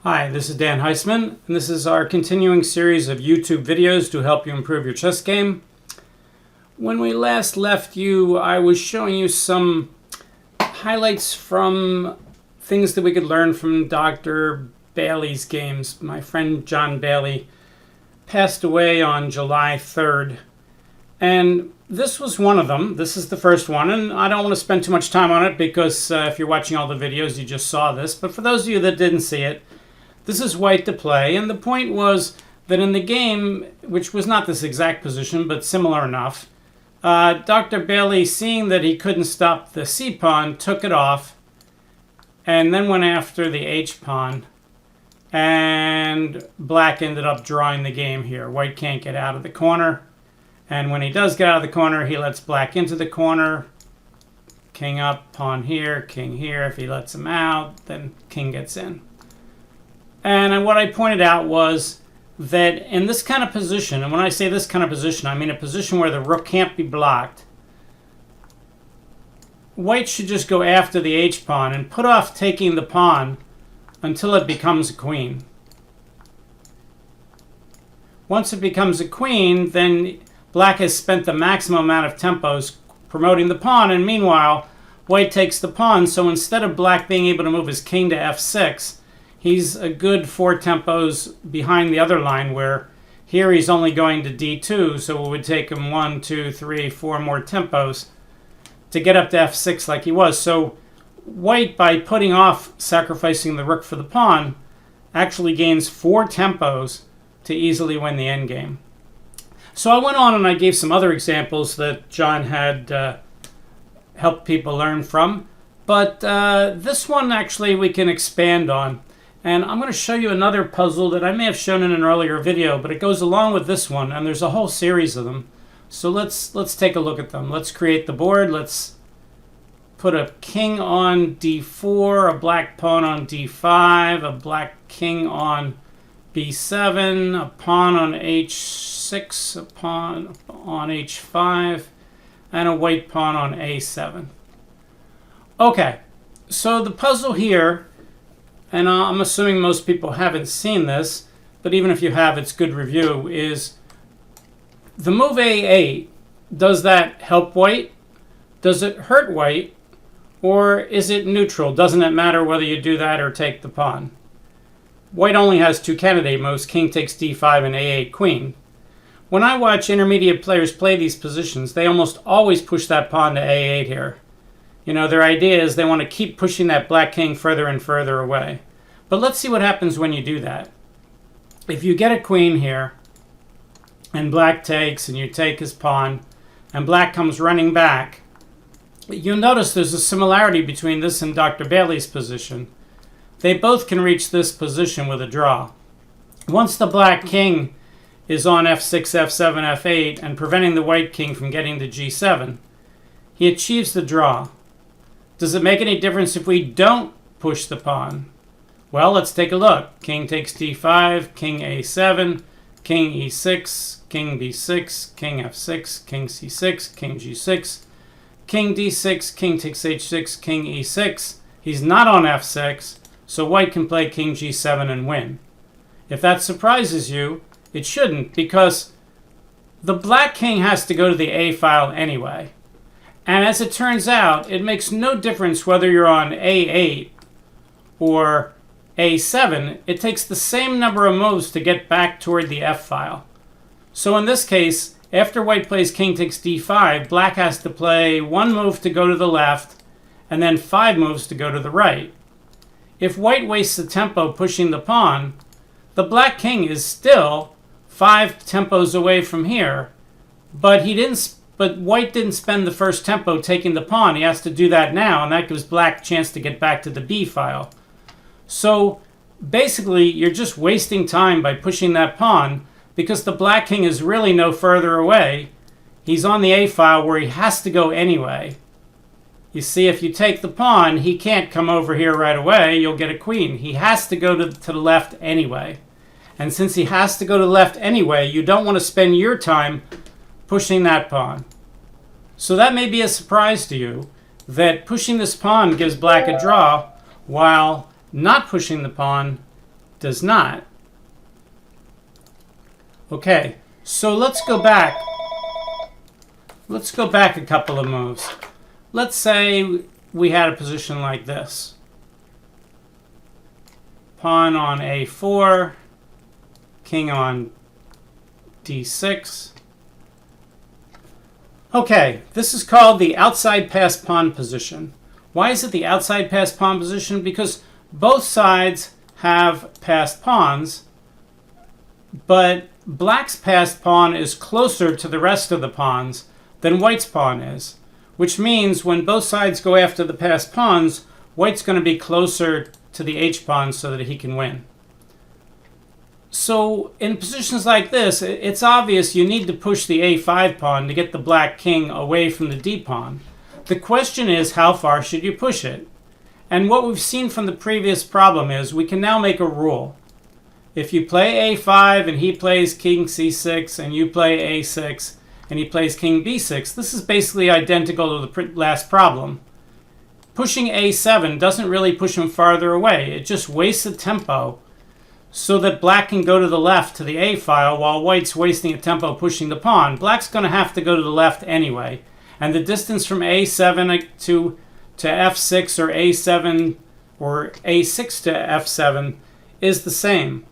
Hi, this is Dan Heisman, and this is our continuing series of YouTube videos to help you improve your chess game. When we last left you, I was showing you some highlights from things that we could learn from Dr. Bailey's games. My friend John Bailey passed away on July 3rd, and this was one of them. This is the first one, and I don't want to spend too much time on it because if you're watching all the videos, you just saw this. But for those of you that didn't see it, this is white to play, and the point was that in the game, which was not this exact position, but similar enough, Dr. Bailey, seeing that he couldn't stop the c-pawn, took it off, and then went after the h-pawn, and black ended up drawing the game here. White can't get out of the corner, and when he does get out of the corner, he lets black into the corner. King up, pawn here, king here. If he lets him out, then king gets in. And what I pointed out was that in this kind of position, and when I say this kind of position, I mean a position where the rook can't be blocked, white should just go after the h-pawn and put off taking the pawn until it becomes a queen. Once it becomes a queen, then black has spent the maximum amount of tempos promoting the pawn, and meanwhile, white takes the pawn, so instead of black being able to move his king to f6, he's a good 4 tempos behind the other line, where here he's only going to d2, so it would take him 1, 2, 3, 4 more tempos to get up to f6 like he was. So white, by putting off sacrificing the rook for the pawn, actually gains 4 tempos to easily win the endgame. So I went on and I gave some other examples that John had helped people learn from, but this one actually we can expand on. And I'm going to show you another puzzle that I may have shown in an earlier video, but it goes along with this one, and there's a whole series of them. So let's take a look at them. Let's create the board. Let's put a king on d4, a black pawn on d5, a black king on b7, a pawn on h6, a pawn on h5, and a white pawn on a7. Okay, so the puzzle here, and I'm assuming most people haven't seen this, but even if you have, it's good review, is the move a8. Does that help white? Does it hurt white? Or is it neutral? Doesn't it matter whether you do that or take the pawn? White only has 2 candidate moves, king takes d5 and a8 queen. When I watch intermediate players play these positions, they almost always push that pawn to a8 here. You know, their idea is they want to keep pushing that black king further and further away. But let's see what happens when you do that. If you get a queen here, and black takes, and you take his pawn, and black comes running back, you'll notice there's a similarity between this and Dr. Bailey's position. They both can reach this position with a draw. Once the black king is on f6, f7, f8, and preventing the white king from getting to g7, he achieves the draw. Does it make any difference if we don't push the pawn? Well, let's take a look. King takes d5, king a7, king e6, king b6, king f6, king c6, king g6, king d6, king takes h6, king e6. He's not on f6, so white can play king g7 and win. If that surprises you, it shouldn't, because the black king has to go to the a file anyway. And as it turns out, it makes no difference whether you're on a8 or a7. It takes the same number of moves to get back toward the f file. So in this case, after white plays king takes d5, black has to play 1 move to go to the left and then 5 moves to go to the right. If white wastes the tempo pushing the pawn, the black king is still 5 tempos away from here, but white didn't spend the first tempo taking the pawn. He has to do that now, and that gives black a chance to get back to the b file. So basically, you're just wasting time by pushing that pawn, because the black king is really no further away. He's on the a file where he has to go anyway. You see, if you take the pawn, he can't come over here right away. You'll get a queen. He has to go to the left anyway. And since he has to go to the left anyway, you don't want to spend your time pushing that pawn. So that may be a surprise to you, that pushing this pawn gives black a draw, while not pushing the pawn does not. Okay, so let's go back. Let's go back a couple of moves. Let's say we had a position like this. Pawn on a4, king on d6. Okay, this is called the outside passed pawn position. Why is it the outside passed pawn position? Because both sides have passed pawns, but black's passed pawn is closer to the rest of the pawns than white's pawn is, which means when both sides go after the passed pawns, white's going to be closer to the h-pawn so that he can win. So in positions like this, it's obvious you need to push the a5 pawn to get the black king away from the d-pawn. The question is, how far should you push it? And what we've seen from the previous problem is we can now make a rule. If you play a5 and he plays king c6 and you play a6 and he plays king b6, this is basically identical to the last problem. Pushing a7 doesn't really push him farther away. It just wastes a tempo so that black can go to the left to the a file while white's wasting a tempo pushing the pawn. Black's going to have to go to the left anyway. And the distance from a7 to f6 or a7 or a6 to f7 is the same.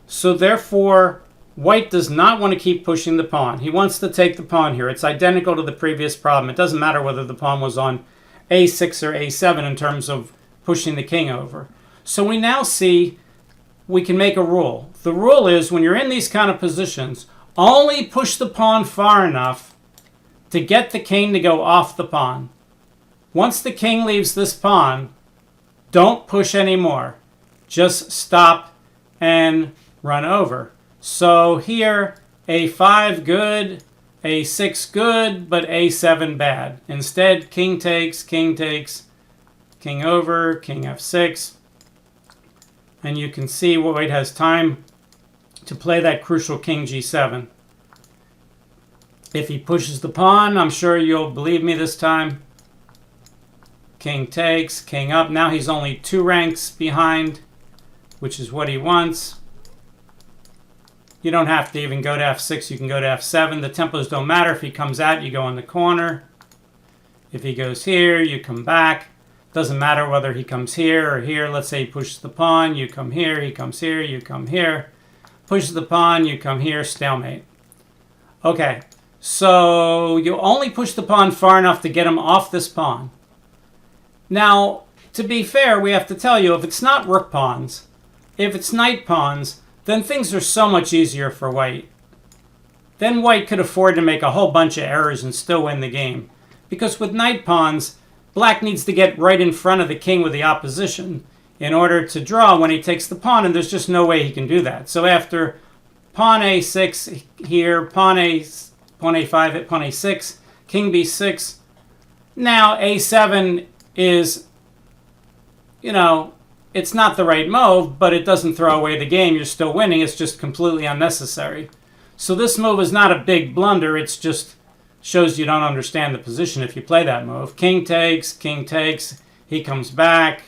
So therefore, white does not want to keep pushing the pawn. He wants to take the pawn here. It's identical to the previous problem. It doesn't matter whether the pawn was on a6 or a7 in terms of pushing the king over. So we now see we can make a rule. The rule is when you're in these kind of positions, only push the pawn far enough to get the king to go off the pawn. Once the king leaves this pawn, don't push anymore. Just stop and run over. So here, a5 good, a6 good, but a7 bad. Instead, king takes, king over, king f6. And you can see white has time to play that crucial king g7. If he pushes the pawn, I'm sure you'll believe me this time. King takes, king up. Now he's only 2 ranks behind, which is what he wants. You don't have to even go to f6. You can go to f7. The tempos don't matter. If he comes out, you go in the corner. If he goes here, you come back. Doesn't matter whether he comes here or here. Let's say he pushes the pawn. You come here. He comes here. You come here. Pushes the pawn. You come here. Stalemate. Okay. So you only push the pawn far enough to get him off this pawn. Now, to be fair, we have to tell you, if it's not rook pawns, if it's knight pawns, then things are so much easier for white. Then white could afford to make a whole bunch of errors and still win the game. Because with knight pawns, black needs to get right in front of the king with the opposition in order to draw when he takes the pawn, and there's just no way he can do that. So after pawn a6 here, pawn a5, pawn a6, king b6, now a7 is, it's not the right move, but it doesn't throw away the game. You're still winning. It's just completely unnecessary. So this move is not a big blunder. It's just shows you don't understand the position if you play that move. King takes, he comes back.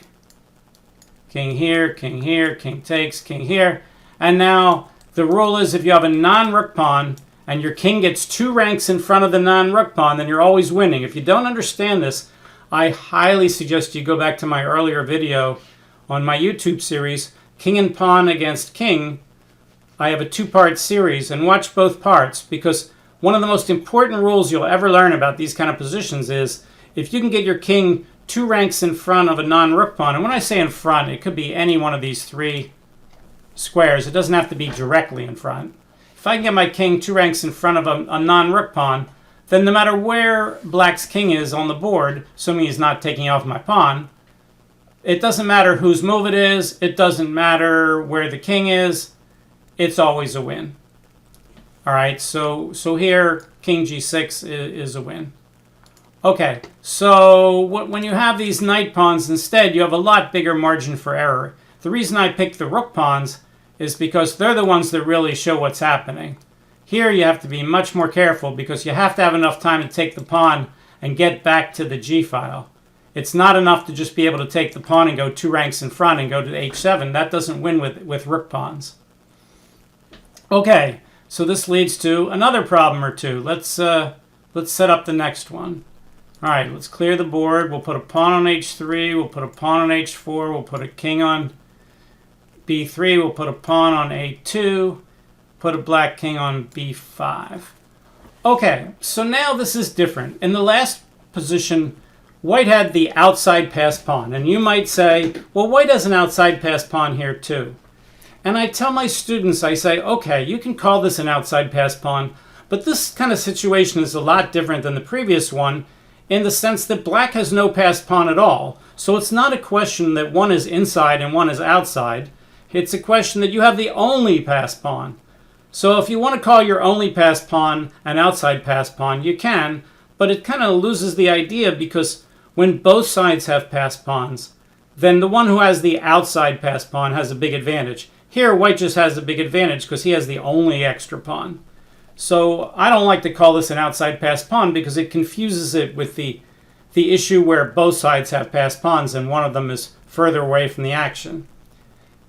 King here, king takes, king here. And now the rule is if you have a non-rook pawn and your king gets 2 ranks in front of the non-rook pawn, then you're always winning. If you don't understand this, I highly suggest you go back to my earlier video on my YouTube series, King and Pawn Against King. I have a 2-part series, and watch both parts, because one of the most important rules you'll ever learn about these kind of positions is if you can get your king 2 ranks in front of a non-rook pawn, and when I say in front, it could be any one of these 3 squares. It doesn't have to be directly in front. If I can get my king 2 ranks in front of a non-rook pawn, then no matter where black's king is on the board, assuming he's not taking off my pawn, it doesn't matter whose move it is, it doesn't matter where the king is, it's always a win. All right, so here, king g6 is a win. Okay, so when you have these knight pawns instead, you have a lot bigger margin for error. The reason I picked the rook pawns is because they're the ones that really show what's happening. Here you have to be much more careful because you have to have enough time to take the pawn and get back to the g file. It's not enough to just be able to take the pawn and go 2 ranks in front and go to h7. That doesn't win with rook pawns. Okay, so this leads to another problem or two. Let's set up the next one. All right, let's clear the board. We'll put a pawn on h3. We'll put a pawn on h4. We'll put a king on b3. We'll put a pawn on a2. Put a black king on b5. Okay, so now this is different. In the last position, white had the outside pass pawn. And you might say, well, white has an outside pass pawn here too. And I tell my students, I say, okay, you can call this an outside pass pawn, but this kind of situation is a lot different than the previous one in the sense that black has no pass pawn at all. So it's not a question that one is inside and one is outside. It's a question that you have the only pass pawn. So if you want to call your only pass pawn an outside pass pawn, you can, but it kind of loses the idea because when both sides have pass pawns, then the one who has the outside pass pawn has a big advantage. Here, white just has a big advantage because he has the only extra pawn. So I don't like to call this an outside pass pawn because it confuses it with the issue where both sides have pass pawns and one of them is further away from the action.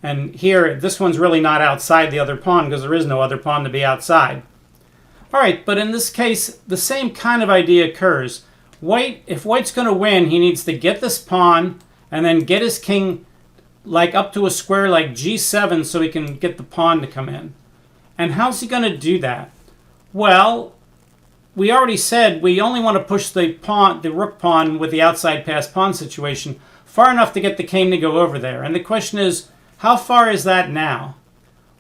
And here, this one's really not outside the other pawn because there is no other pawn to be outside. All right, but in this case, the same kind of idea occurs. If white's going to win, he needs to get this pawn and then get his king like up to a square like g7 so he can get the pawn to come in. And how's he going to do that? Well, we already said we only want to push the rook pawn with the outside pass pawn situation far enough to get the king to go over there. And the question is, how far is that now?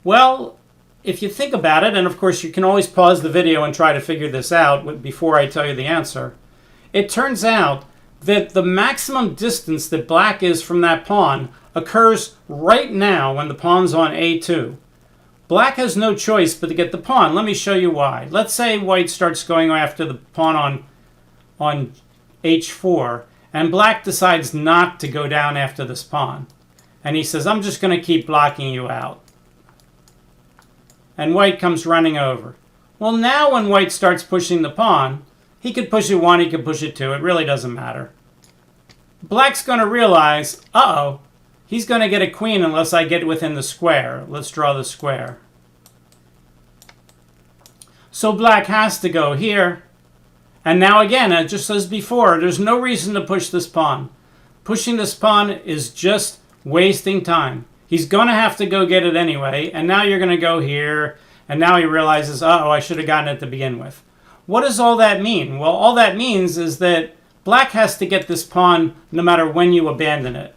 Well, if you think about it, and of course you can always pause the video and try to figure this out before I tell you the answer, it turns out that the maximum distance that black is from that pawn occurs right now when the pawn's on a2. Black has no choice but to get the pawn. Let me show you why. Let's say white starts going after the pawn on h4, and black decides not to go down after this pawn. And he says, I'm just going to keep blocking you out. And white comes running over. Well, now when white starts pushing the pawn, he could push it 1, he could push it 2. It really doesn't matter. Black's going to realize, uh-oh, he's going to get a queen unless I get within the square. Let's draw the square. So black has to go here. And now again, just as before, there's no reason to push this pawn. Pushing this pawn is just wasting time. He's going to have to go get it anyway, and now you're going to go here, and now he realizes, uh-oh, I should have gotten it to begin with. What does all that mean? Well, all that means is that black has to get this pawn no matter when you abandon it.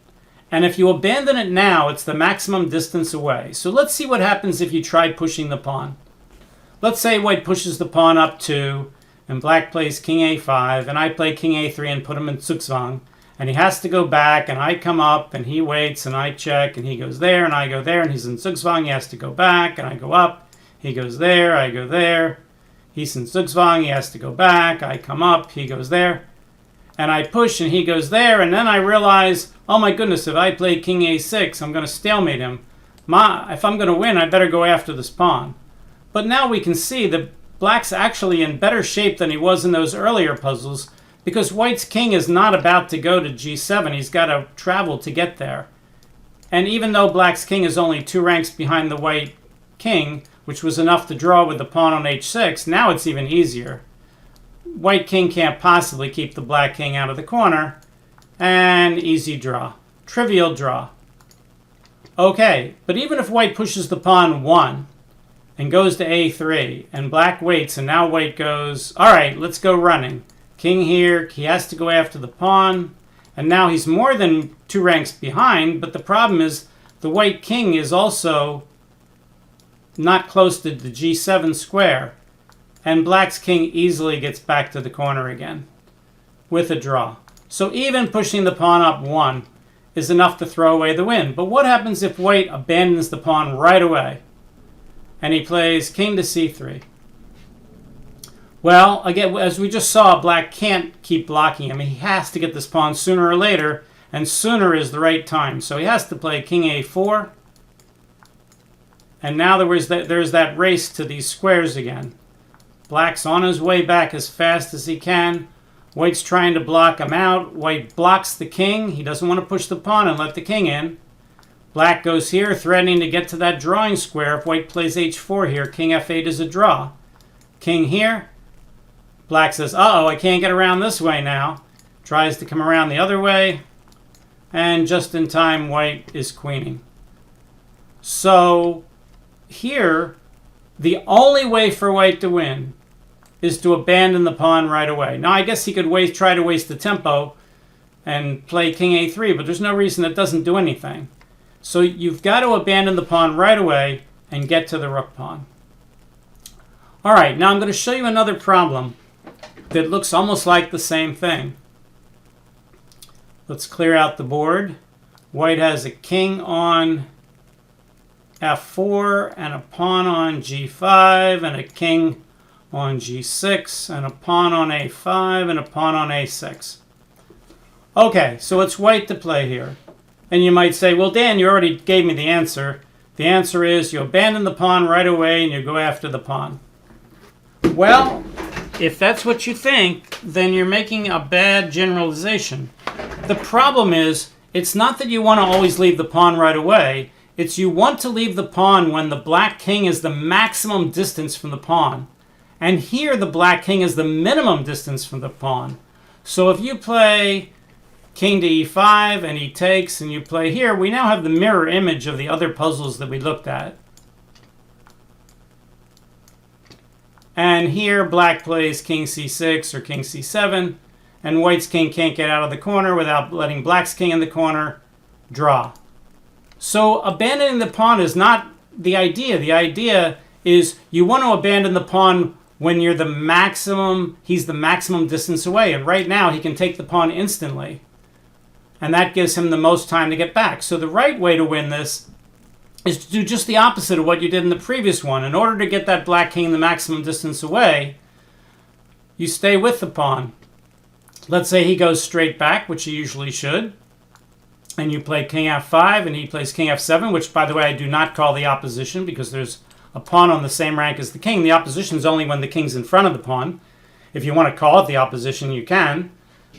And if you abandon it now, it's the maximum distance away. So let's see what happens if you try pushing the pawn. Let's say white pushes the pawn up 2, and black plays king a5, and I play king a3 and put him in zugzwang. And he has to go back, and I come up, and he waits, and I check, and he goes there, and I go there, and he's in zugzwang. He has to go back, and I go up. He goes there, I go there. He's in zugzwang. He has to go back. I come up. He goes there. And I push, and he goes there, and then I realize, oh my goodness, if I play king a6, I'm going to stalemate him. If I'm going to win, I better go after this pawn. But now we can see that black's actually in better shape than he was in those earlier puzzles, because white's king is not about to go to g7. He's got to travel to get there. And even though black's king is only 2 ranks behind the white king, which was enough to draw with the pawn on h6, now it's even easier. White king can't possibly keep the black king out of the corner. And easy draw. Trivial draw. Okay, but even if white pushes the pawn 1 and goes to a3, and black waits, and now white goes, all right, let's go running. King here, he has to go after the pawn, and now he's more than 2 ranks behind, but the problem is the white king is also not close to the g7 square, and black's king easily gets back to the corner again with a draw. So even pushing the pawn up 1 is enough to throw away the win. But what happens if white abandons the pawn right away and he plays king to c3? Well, again, as we just saw, black can't keep blocking him. He has to get this pawn sooner or later, and sooner is the right time. So he has to play king a4. And now there's that race to these squares again. Black's on his way back as fast as he can. White's trying to block him out. White blocks the king. He doesn't want to push the pawn and let the king in. Black goes here, threatening to get to that drawing square. If white plays h4 here, king f8 is a draw. King here. Black says, uh-oh, I can't get around this way now. Tries to come around the other way. And just in time, white is queening. So here, the only way for white to win is to abandon the pawn right away. Now, I guess he could try to waste the tempo and play king a3, but there's no reason that doesn't do anything. So you've got to abandon the pawn right away and get to the rook pawn. All right, now I'm going to show you another problem that looks almost like the same thing. Let's clear out the board. White has a king on f4 and a pawn on g5 and a king on g6 and a pawn on a5 and a pawn on a6. Okay, so it's white to play here. And you might say, well, Dan, you already gave me the answer. The answer is you abandon the pawn right away and you go after the pawn. Well, if that's what you think, then you're making a bad generalization. The problem is, it's not that you want to always leave the pawn right away. It's you want to leave the pawn when the black king is the maximum distance from the pawn. And here the black king is the minimum distance from the pawn. So if you play king to e5 and he takes and you play here, we now have the mirror image of the other puzzles that we looked at. And here black plays king c6 or king c7, and white's king can't get out of the corner without letting black's king in the corner. Draw. So abandoning the pawn is not the idea. The idea is you want to abandon the pawn when you're the maximum, he's the maximum distance away. And right now he can take the pawn instantly. And that gives him the most time to get back. So the right way to win this is to do just the opposite of what you did in the previous one. In order to get that black king the maximum distance away, you stay with the pawn. Let's say he goes straight back, which he usually should, and you play king f5 and he plays king f7, which, by the way, I do not call the opposition because there's a pawn on the same rank as the king. The opposition is only when the king's in front of the pawn. If you want to call it the opposition, you can.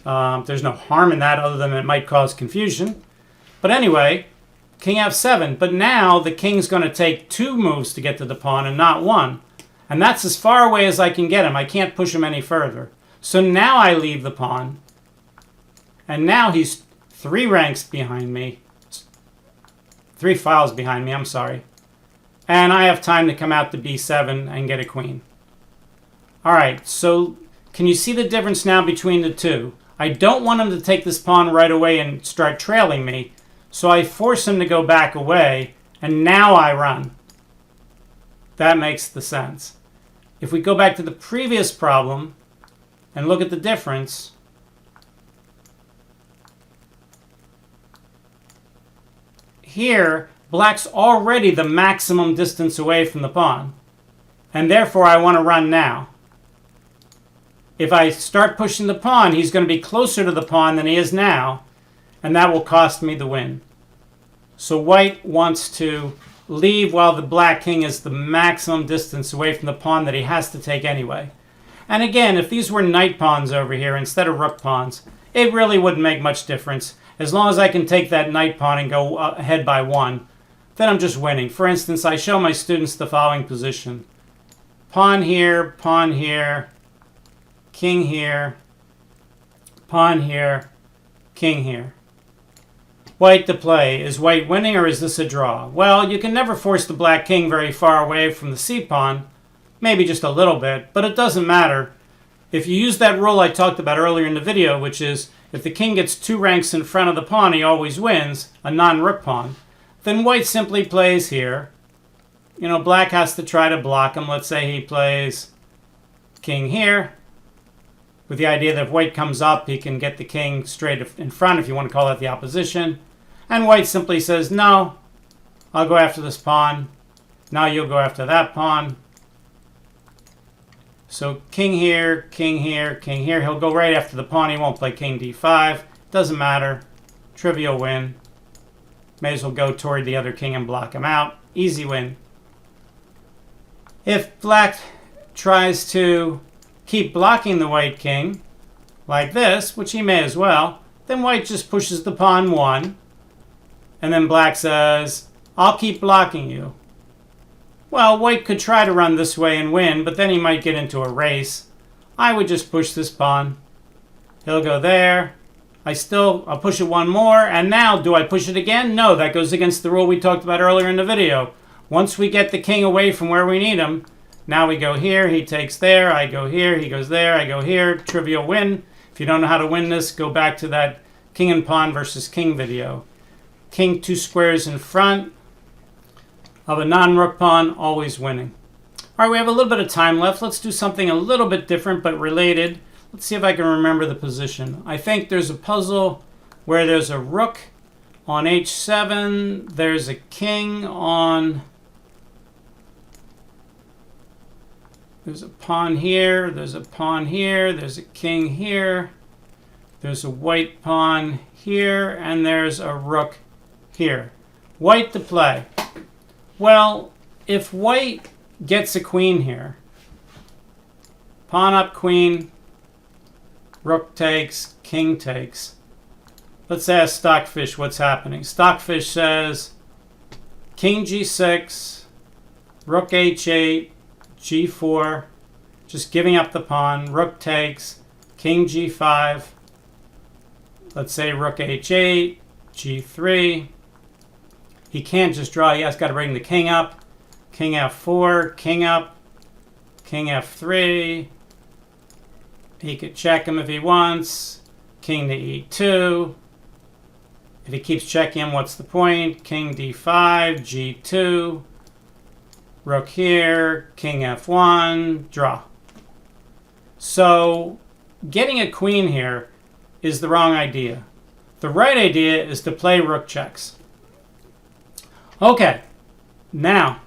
There's no harm in that other than it might cause confusion. But anyway, king f7. But now the king's going to take 2 moves to get to the pawn and not 1. And that's as far away as I can get him. I can't push him any further. So now I leave the pawn. And now he's 3 ranks behind me. 3 files behind me, I'm sorry. And I have time to come out to b7 and get a queen. All right, so can you see the difference now between the two? I don't want him to take this pawn right away and start trailing me. So I force him to go back away, and now I run. That makes the sense. If we go back to the previous problem and look at the difference, here, black's already the maximum distance away from the pawn, and therefore I want to run now. If I start pushing the pawn, he's going to be closer to the pawn than he is now, and that will cost me the win. So white wants to leave while the black king is the maximum distance away from the pawn that he has to take anyway. And again, if these were knight pawns over here instead of rook pawns, it really wouldn't make much difference. As long as I can take that knight pawn and go ahead by 1, then I'm just winning. For instance, I show my students the following position. Pawn here, king here, pawn here, king here. White to play. Is white winning or is this a draw? Well, you can never force the black king very far away from the c-pawn. Maybe just a little bit, but it doesn't matter. If you use that rule I talked about earlier in the video, which is if the king gets 2 ranks in front of the pawn, he always wins, a non-rook pawn, then white simply plays here. You know, black has to try to block him. Let's say he plays king here, with the idea that if white comes up, he can get the king straight in front, if you want to call that the opposition. And white simply says, no, I'll go after this pawn. Now you'll go after that pawn. So king here, king here, king here. He'll go right after the pawn. He won't play king d5. Doesn't matter. Trivial win. May as well go toward the other king and block him out. Easy win. If black tries to keep blocking the white king, like this, which he may as well, then white just pushes the pawn 1. And then black says, I'll keep blocking you. Well, white could try to run this way and win, but then he might get into a race. I would just push this pawn. He'll go there. I'll push it 1 more. And now, do I push it again? No, that goes against the rule we talked about earlier in the video. Once we get the king away from where we need him, now we go here, he takes there, I go here, he goes there, I go here. Trivial win. If you don't know how to win this, go back to that king and pawn versus king video. King 2 squares in front of a non-rook pawn, always winning. All right, we have a little bit of time left. Let's do something a little bit different but related. Let's see if I can remember the position. I think there's a puzzle where there's a rook on h7. There's a king on... There's a pawn here. There's a pawn here. There's a king here. There's a white pawn here. And there's a rook here. White to play. Well, if white gets a queen here, pawn up queen, rook takes, king takes. Let's ask Stockfish what's happening. Stockfish says king g6, rook h8, g4, just giving up the pawn, rook takes, king g5, let's say rook h8, g3. He can't just draw, he has got to bring the king up, king f4, king up, king f3. He could check him if he wants, king to e2. If he keeps checking him, what's the point? King d5, g2, rook here, king f1, draw. So getting a queen here is the wrong idea. The right idea is to play rook checks. Okay, now,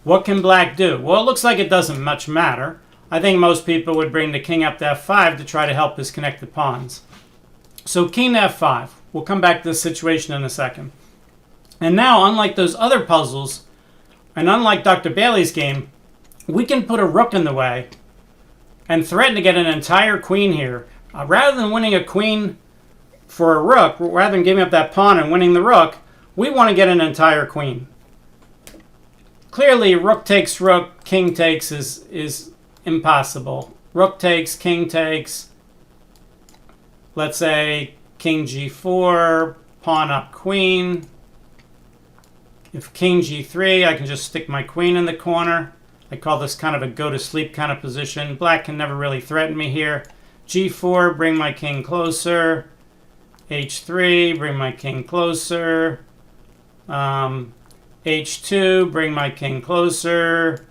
what can black do? Well, it looks like it doesn't much matter. I think most people would bring the king up to f5 to try to help his connected pawns. So king to f5. We'll come back to this situation in a second. And now, unlike those other puzzles, and unlike Dr. Bailey's game, we can put a rook in the way and threaten to get an entire queen here. Rather than winning a queen for a rook, rather than giving up that pawn and winning the rook, we want to get an entire queen. Clearly, rook takes rook, king takes is impossible. Rook takes, king takes. Let's say king g4, pawn up queen. If king g3, I can just stick my queen in the corner. I call this kind of a go-to-sleep kind of position. Black can never really threaten me here. g4, bring my king closer. h3, bring my king closer. h2, bring my king closer.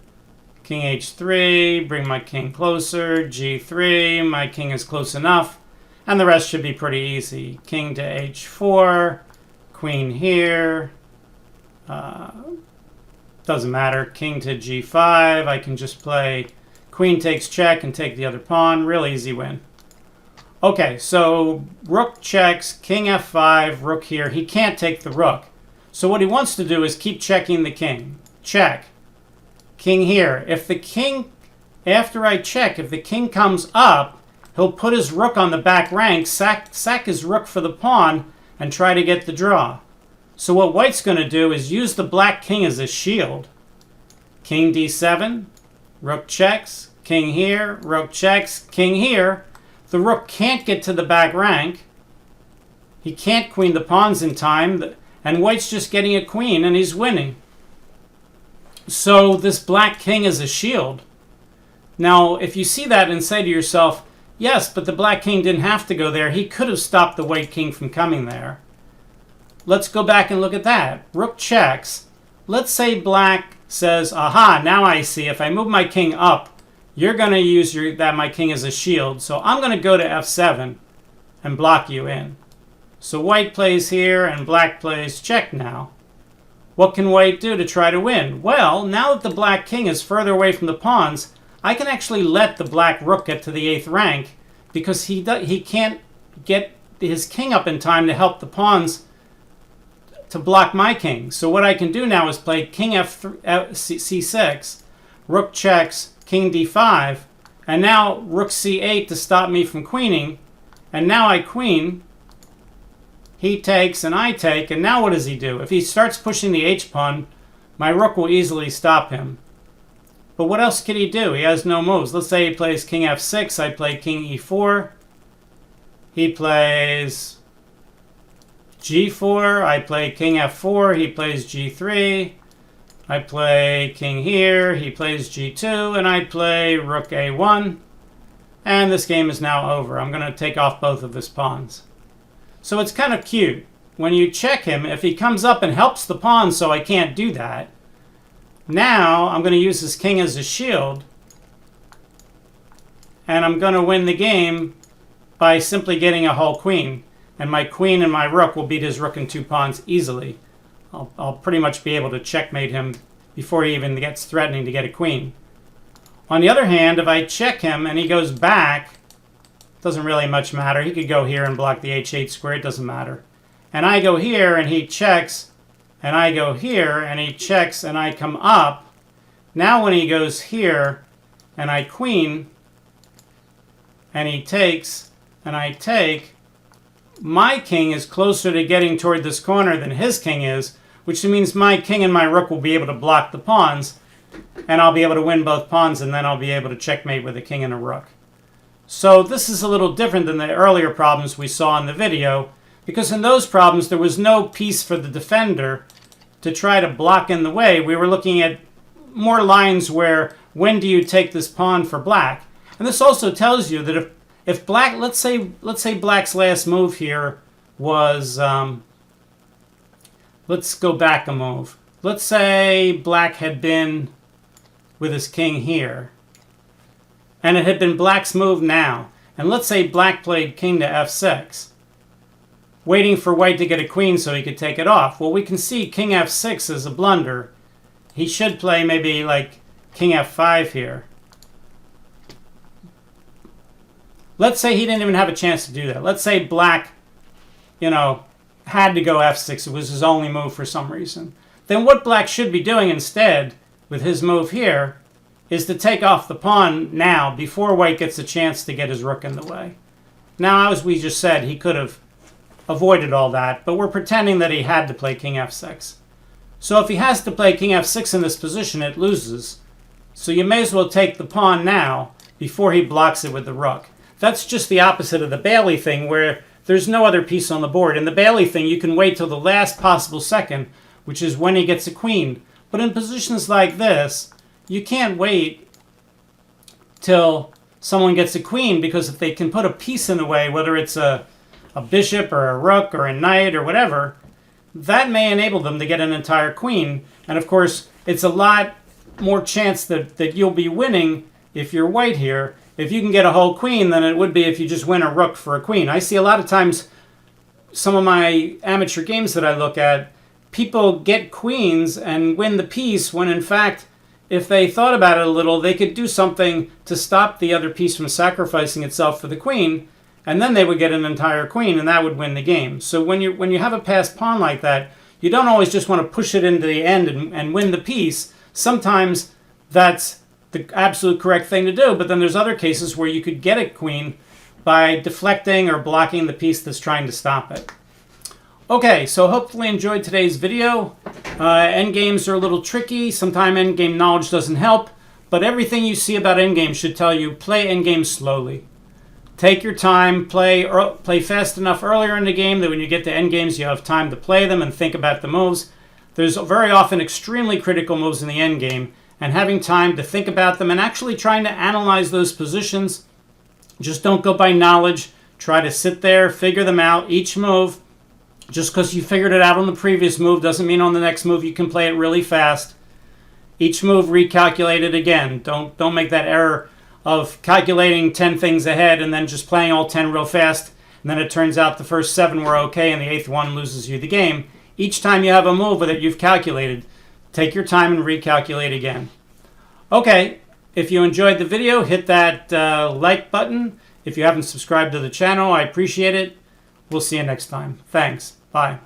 King h3, bring my king closer. g3, my king is close enough. And the rest should be pretty easy. King to h4, queen here. Doesn't matter. King to g5. I can just play queen takes check and take the other pawn. Real easy win. Okay, so rook checks, king f5, rook here. He can't take the rook. So what he wants to do is keep checking the king. Check. King here. If the king, after I check, if the king comes up, he'll put his rook on the back rank, sack his rook for the pawn, and try to get the draw. So what white's going to do is use the black king as a shield. King d7, rook checks, king here, rook checks, king here. The rook can't get to the back rank. He can't queen the pawns in time, and white's just getting a queen, and he's winning. So this black king is a shield. Now, if you see that and say to yourself, yes, but the black king didn't have to go there. He could have stopped the white king from coming there. Let's go back and look at that. Rook checks. Let's say black says, aha, now I see. If I move my king up, you're going to use my king as a shield. So I'm going to go to f7 and block you in. So white plays here and black plays check now. What can white do to try to win? Well, now that the black king is further away from the pawns, I can actually let the black rook get to the 8th rank because he can't get his king up in time to help the pawns to block my king. So what I can do now is play king c6, rook checks, king d5, And now rook c8 to stop me from queening. And now I queen. He takes and I take. And now what does he do? If he starts pushing the h-pawn, my rook will easily stop him. But what else can he do? He has no moves. Let's say he plays king f6. I play king e4. He plays g4. I play king f4. He plays g3. I play king here. He plays g2. And I play rook a1. And this game is now over. I'm going to take off both of his pawns. So it's kind of cute. When you check him, if he comes up and helps the pawn so I can't do that, now I'm going to use his king as a shield. And I'm going to win the game by simply getting a whole queen. And my queen and my rook will beat his rook and 2 pawns easily. I'll pretty much be able to checkmate him before he even gets threatening to get a queen. On the other hand, if I check him and he goes back, doesn't really much matter. He could go here and block the h8 square. It doesn't matter. And I go here and he checks. And I go here and he checks and I come up. Now when he goes here and I queen and he takes and I take, my king is closer to getting toward this corner than his king is, which means my king and my rook will be able to block the pawns, and I'll be able to win both pawns, and then I'll be able to checkmate with a king and a rook. So this is a little different than the earlier problems we saw in the video, because in those problems there was no piece for the defender to try to block in the way. We were looking at more lines where, when do you take this pawn for black? And this also tells you that if black, let's say black's last move here was, let's go back a move. Let's say black had been with his king here, and it had been black's move now. And let's say black played king to f6, waiting for white to get a queen so he could take it off. Well, we can see king f6 is a blunder. He should play maybe like king f5 here. Let's say he didn't even have a chance to do that. Let's say black, had to go f6. It was his only move for some reason. Then what black should be doing instead with his move here is to take off the pawn now before white gets a chance to get his rook in the way. Now, as we just said, he could have avoided all that, but we're pretending that he had to play king f6. So if he has to play king f6 in this position, it loses. So you may as well take the pawn now before he blocks it with the rook. That's just the opposite of the Bailey thing, where there's no other piece on the board. In the Bailey thing, you can wait till the last possible second, which is when he gets a queen. But in positions like this, you can't wait till someone gets a queen, because if they can put a piece in the way, whether it's a bishop or a rook or a knight or whatever, that may enable them to get an entire queen. And of course, it's a lot more chance that you'll be winning if you're white here, if you can get a whole queen, than it would be if you just win a rook for a queen. I see a lot of times, some of my amateur games that I look at, people get queens and win the piece, when in fact, if they thought about it a little, they could do something to stop the other piece from sacrificing itself for the queen, and then they would get an entire queen, and that would win the game. So when you have a passed pawn like that, you don't always just want to push it into the end and win the piece. Sometimes that's the absolute correct thing to do, but then there's other cases where you could get a queen by deflecting or blocking the piece that's trying to stop it. Okay, so hopefully you enjoyed today's video. Endgames are a little tricky. Sometimes endgame knowledge doesn't help, but everything you see about endgame should tell you play endgame slowly. Take your time, play fast enough earlier in the game that when you get to endgames you have time to play them and think about the moves. There's very often extremely critical moves in the endgame, and having time to think about them and actually trying to analyze those positions. Just don't go by knowledge. Try to sit there, figure them out, each move. Just because you figured it out on the previous move doesn't mean on the next move you can play it really fast. Each move, recalculate it again. Don't make that error of calculating 10 things ahead and then just playing all 10 real fast, and then it turns out the first 7 were okay and the 8th one loses you the game. Each time you have a move that you've calculated, take your time and recalculate again. Okay, if you enjoyed the video, hit that like button. If you haven't subscribed to the channel, I appreciate it. We'll see you next time. Thanks. Bye.